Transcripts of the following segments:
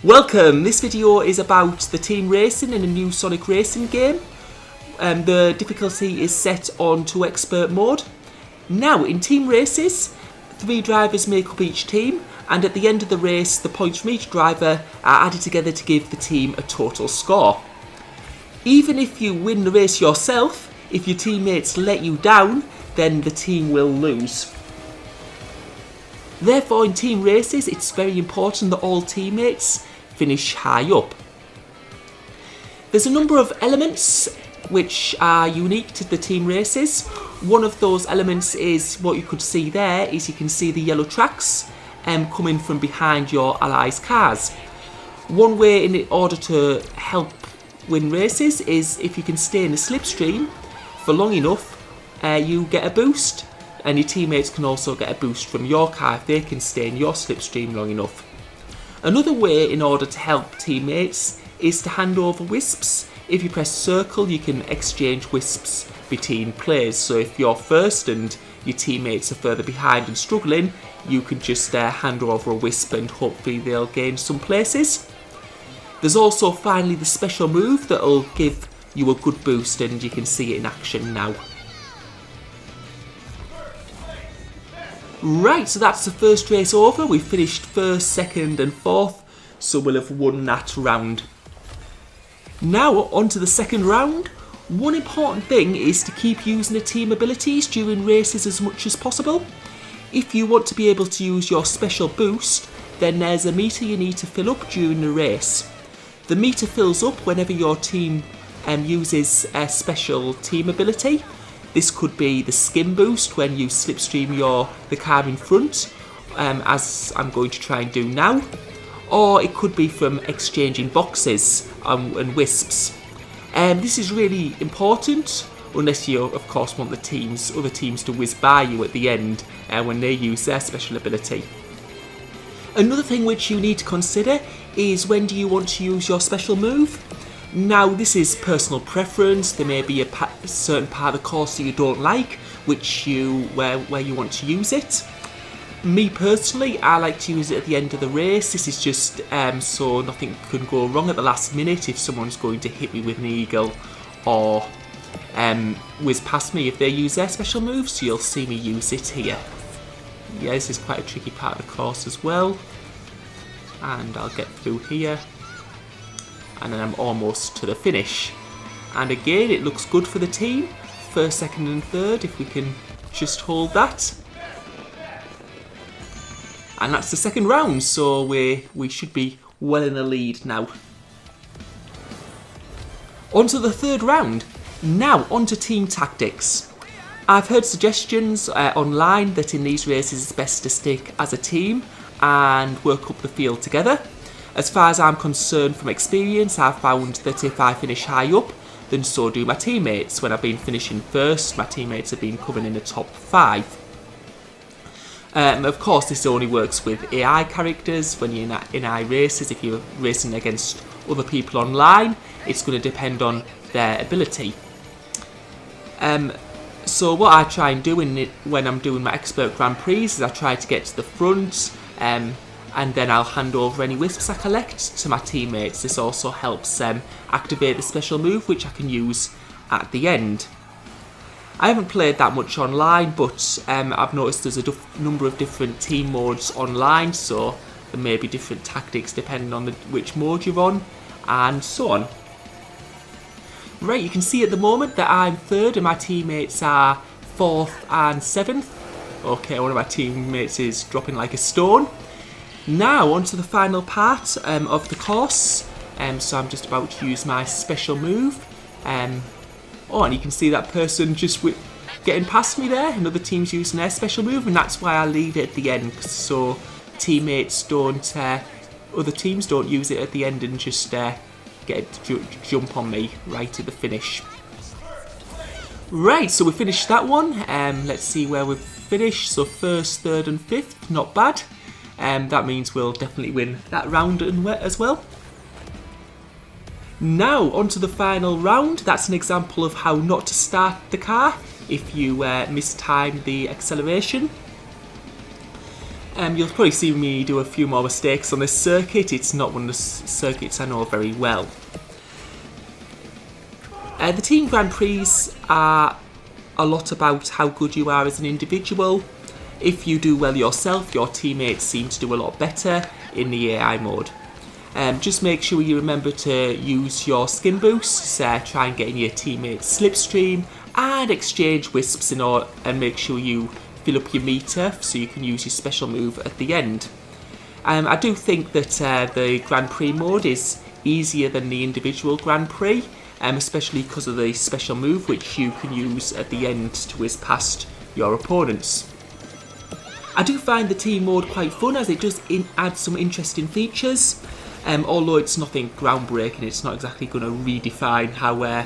Welcome! This video is about the team racing in a new Sonic racing game. The difficulty is set on to expert mode. Now, in team races, 3 drivers make up each team, and at the end of the race, the points from each driver are added together to give the team a total score. Even if you win the race yourself, if your teammates let you down, then the team will lose. Therefore, in team races, it's very important that all teammates finish high up. There's a number of elements which are unique to the team races. One of those elements is what you could see there, is you can see the yellow tracks coming from behind your allies' cars. One way in order to help win races is if you can stay in a slipstream for long enough, you get a boost, and your teammates can also get a boost from your car if they can stay in your slipstream long enough. Another way in order to help teammates is to hand over wisps. If you press circle, you can exchange wisps between players. So if you're first and your teammates are further behind and struggling, you can just hand over a wisp and hopefully they'll gain some places. There's also finally the special move that'll give you a good boost, and you can see it in action now. Right, so that's the first race over. We finished first, second and fourth, so we'll have won that round. Now on to the second round. One important thing is to keep using the team abilities during races as much as possible. If you want to be able to use your special boost, then there's a meter you need to fill up during the race. The meter fills up whenever your team uses a special team ability. This could be the skim boost when you slipstream the car in front, as I'm going to try and do now. Or it could be from exchanging boxes and wisps. This is really important, unless you of course want the other teams to whiz by you at the end when they use their special ability. Another thing which you need to consider is when do you want to use your special move. Now, this is personal preference. There may be a certain part of the course that you don't like, where you want to use it. Me personally, I like to use it at the end of the race. This is just so nothing can go wrong at the last minute if someone's going to hit me with an eagle or whiz past me if they use their special move, so you'll see me use it here. Yeah, this is quite a tricky part of the course as well. And I'll get through here. And then I'm almost to the finish. And again, it looks good for the team. First, second and third, if we can just hold that. And that's the second round, so we should be well in the lead now. On to the third round. Now, on to team tactics. I've heard suggestions online that in these races it's best to stick as a team and work up the field together. As far as I'm concerned, from experience, I've found that if I finish high up, then so do my teammates. When I've been finishing first, my teammates have been coming in the top 5. Of course, this only works with AI characters. When you're in AI races, if you're racing against other people online, it's going to depend on their ability. So what I try and do when I'm doing my expert Grand Prix is I try to get to the front, and then I'll hand over any wisps I collect to my teammates. This also helps activate the special move, which I can use at the end. I haven't played that much online, but I've noticed there's a number of different team modes online, so there may be different tactics depending on which mode you're on, and so on. Right, you can see at the moment that I'm third and my teammates are 4th and 7th. Okay, one of my teammates is dropping like a stone. Now, on to the final part of the course. So I'm just about to use my special move. Oh, and you can see that person just getting past me there. Another team's using their special move, and that's why I leave it at the end, so teammates don't, other teams don't use it at the end and just jump on me right at the finish. Right, so we finished that one. Let's see where we've finished. So first, third and fifth, not bad. That means we'll definitely win that round as well. Now, on to the final round. That's an example of how not to start the car if you mistime the acceleration. You'll probably see me do a few more mistakes on this circuit. It's not one of the circuits I know very well. The Team Grand Prix are a lot about how good you are as an individual. If you do well yourself, your teammates seem to do a lot better in the AI mode. Just make sure you remember to use your skin boosts, try and get in your teammates' slipstream, and exchange wisps and make sure you fill up your meter so you can use your special move at the end. I do think that the Grand Prix mode is easier than the individual Grand Prix, especially because of the special move which you can use at the end to whiz past your opponents. I do find the team mode quite fun as it does add some interesting features, although it's nothing groundbreaking. It's not exactly going to redefine how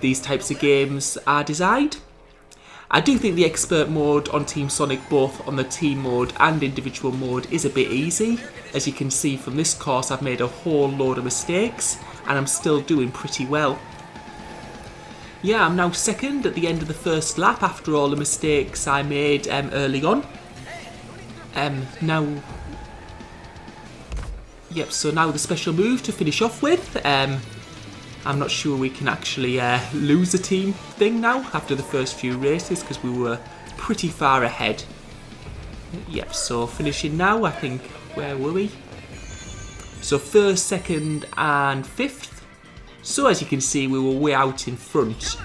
these types of games are designed. I do think the expert mode on Team Sonic, both on the team mode and individual mode, is a bit easy. As you can see from this course, I've made a whole load of mistakes and I'm still doing pretty well. Yeah, I'm now second at the end of the first lap after all the mistakes I made early on. So now the special move to finish off with. I'm not sure we can actually lose a team thing now after the first few races because we were pretty far ahead. Yep, so finishing now, I think, where were we? So first, second and fifth. So as you can see, we were way out in front.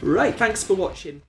Right, thanks for watching.